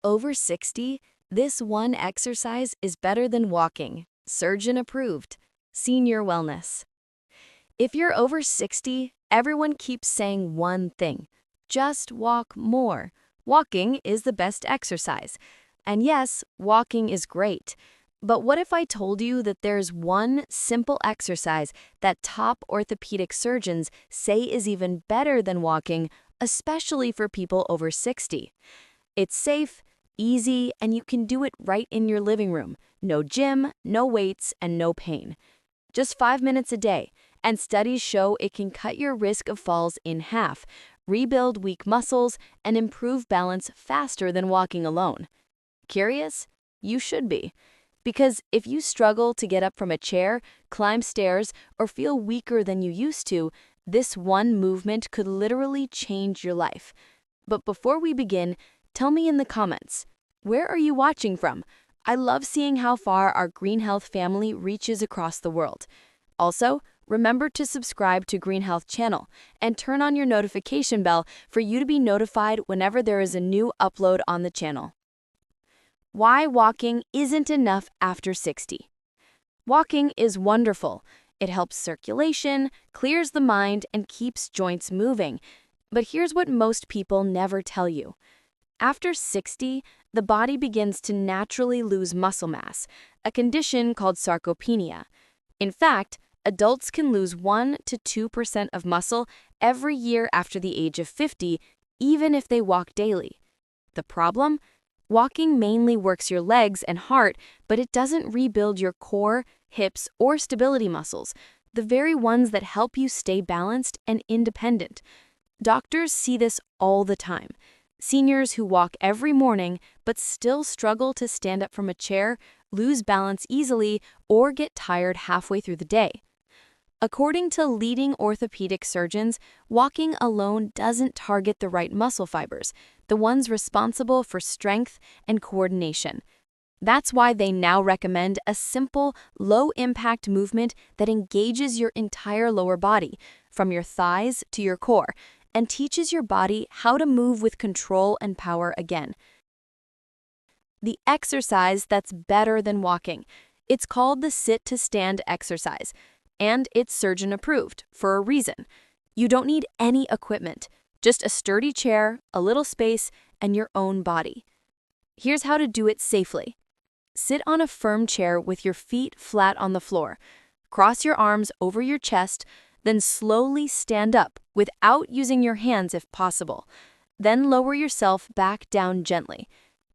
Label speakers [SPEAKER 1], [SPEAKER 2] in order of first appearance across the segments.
[SPEAKER 1] Over 60, this one exercise is better than walking. Surgeon approved. Senior wellness. If you're over 60, everyone keeps saying one thing. Just walk more. Walking is the best exercise. And yes, walking is great. But what if I told you that there's one simple exercise that top orthopedic surgeons say is even better than walking, especially for people over 60? It's safe, easy, and you can do it right in your living room. No gym, no weights, and no pain. Just 5 minutes a day, and studies show it can cut your risk of falls in half, rebuild weak muscles, and improve balance faster than walking alone. Curious? You should be. Because if you struggle to get up from a chair, climb stairs, or feel weaker than you used to, this one movement could literally change your life. But before we begin, tell me in the comments, where are you watching from? I love seeing how far our Green Health family reaches across the world. Also, remember to subscribe to Green Health channel and turn on your notification bell for you to be notified whenever there is a new upload on the channel. Why walking isn't enough after 60. Walking is wonderful. It helps circulation, clears the mind, and keeps joints moving. But here's what most people never tell you. After 60, the body begins to naturally lose muscle mass, a condition called sarcopenia. In fact, adults can lose 1 to 2% of muscle every year after the age of 50, even if they walk daily. The problem? Walking mainly works your legs and heart, but it doesn't rebuild your core, hips, or stability muscles, the very ones that help you stay balanced and independent. Doctors see this all the time. Seniors who walk every morning but still struggle to stand up from a chair, lose balance easily, or get tired halfway through the day. According to leading orthopedic surgeons, walking alone doesn't target the right muscle fibers, the ones responsible for strength and coordination. That's why they now recommend a simple, low-impact movement that engages your entire lower body, from your thighs to your core, and teaches your body how to move with control and power again. The exercise that's better than walking. It's called the sit-to-stand exercise, and it's surgeon-approved for a reason. You don't need any equipment, just a sturdy chair, a little space, and your own body. Here's how to do it safely. Sit on a firm chair with your feet flat on the floor. Cross your arms over your chest, then slowly stand up without using your hands if possible. Then lower yourself back down gently.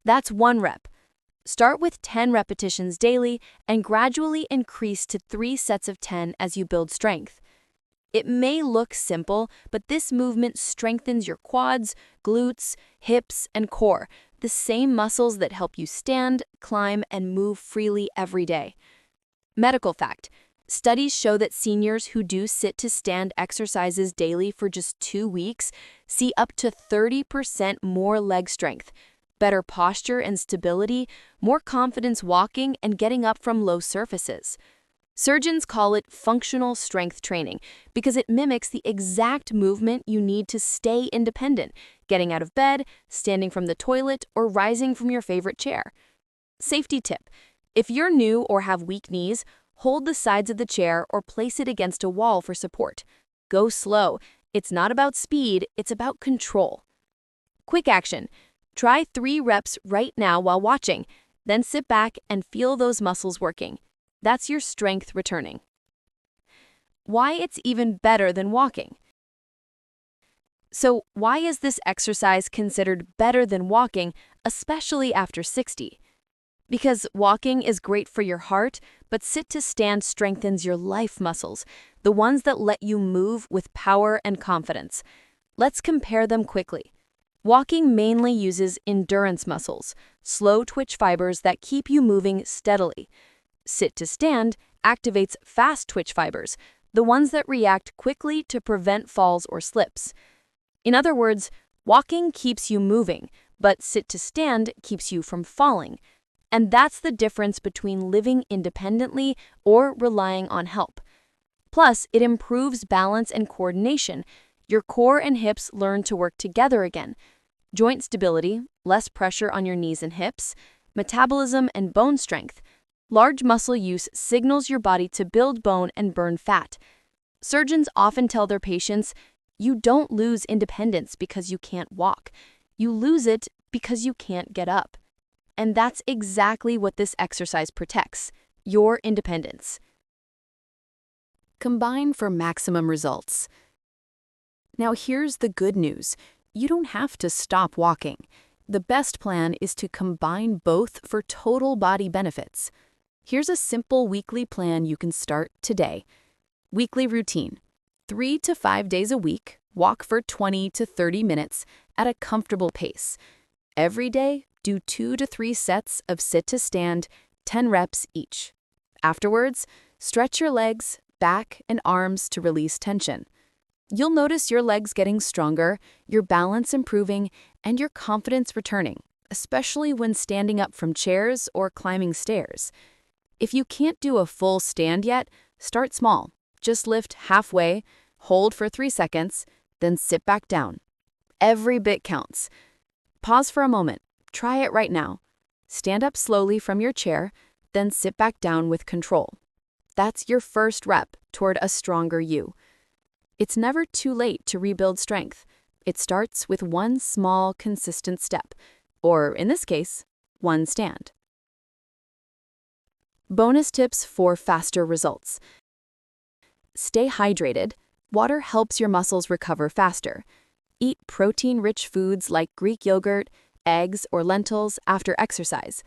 [SPEAKER 1] That's 1 rep. Start with 10 repetitions daily and gradually increase to 3 sets of 10 as you build strength. It may look simple, but this movement strengthens your quads, glutes, hips, and core, the same muscles that help you stand, climb, and move freely every day. Medical fact. Studies show that seniors who do sit-to-stand exercises daily for just 2 weeks see up to 30% more leg strength, better posture and stability, more confidence walking and getting up from low surfaces. Surgeons call it functional strength training because it mimics the exact movement you need to stay independent, getting out of bed, standing from the toilet, or rising from your favorite chair. Safety tip. If you're new or have weak knees, hold the sides of the chair or place it against a wall for support. Go slow. It's not about speed, it's about control. Quick action. Try 3 reps right now while watching, then sit back and feel those muscles working. That's your strength returning. Why it's even better than walking. So, why is this exercise considered better than walking, especially after 60? Because walking is great for your heart, but sit-to-stand strengthens your life muscles, the ones that let you move with power and confidence. Let's compare them quickly. Walking mainly uses endurance muscles, slow twitch fibers that keep you moving steadily. Sit-to-stand activates fast twitch fibers, the ones that react quickly to prevent falls or slips. In other words, walking keeps you moving, but sit-to-stand keeps you from falling. And that's the difference between living independently or relying on help. Plus, it improves balance and coordination. Your core and hips learn to work together again. joint stability, less pressure on your knees and hips, metabolism and bone strength. Large muscle use signals your body to build bone and burn fat. Surgeons often tell their patients, you don't lose independence because you can't walk. You lose it because you can't get up. And that's exactly what this exercise protects, your independence. Combine for maximum results. Now here's the good news. You don't have to stop walking. The best plan is to combine both for total body benefits. Here's a simple weekly plan you can start today. Weekly routine. 3 to 5 days a week, walk for 20 to 30 minutes at a comfortable pace. Every day, do 2 to 3 sets of sit to stand, 10 reps each. Afterwards, stretch your legs, back, and arms to release tension. You'll notice your legs getting stronger, your balance improving, and your confidence returning, especially when standing up from chairs or climbing stairs. If you can't do a full stand yet, start small. Just lift halfway, hold for 3 seconds, then sit back down. Every bit counts. Pause for a moment. Try it right now. Stand up slowly from your chair, then sit back down with control. That's your first rep toward a stronger you. It's never too late to rebuild strength. It starts with one small, consistent step, or in this case, one stand. Bonus tips for faster results. Stay hydrated. Water helps your muscles recover faster. Eat protein-rich foods like Greek yogurt, eggs, or lentils after exercise.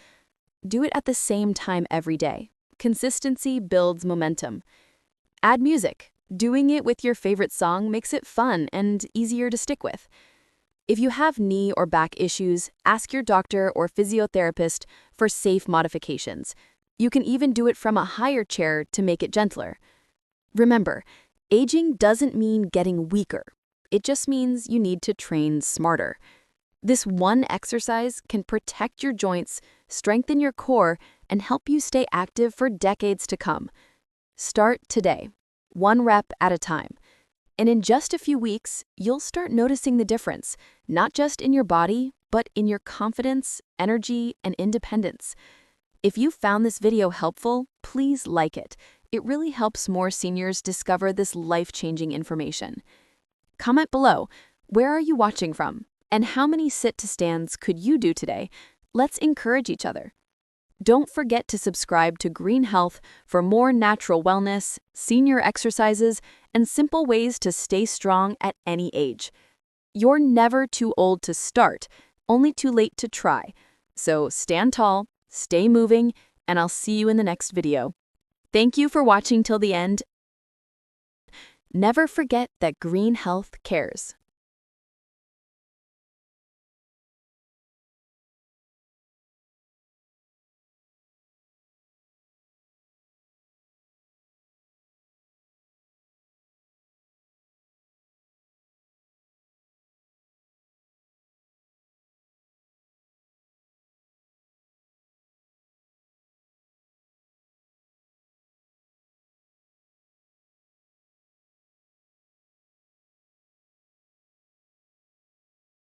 [SPEAKER 1] Do it at the same time every day. Consistency builds momentum. Add music. Doing it with your favorite song makes it fun and easier to stick with. If you have knee or back issues, ask your doctor or physiotherapist for safe modifications. You can even do it from a higher chair to make it gentler. Remember, aging doesn't mean getting weaker. It just means you need to train smarter. This one exercise can protect your joints, strengthen your core, and help you stay active for decades to come. Start today, 1 rep at a time. And in just a few weeks, you'll start noticing the difference, not just in your body, but in your confidence, energy, and independence. If you found this video helpful, please like it. It really helps more seniors discover this life-changing information. Comment below, where are you watching from? And how many sit-to-stands could you do today? Let's encourage each other. Don't forget to subscribe to Green Health for more natural wellness, senior exercises, and simple ways to stay strong at any age. You're never too old to start, only too late to try. So stand tall, stay moving, and I'll see you in the next video. Thank you for watching till the end. Never forget that Green Health cares.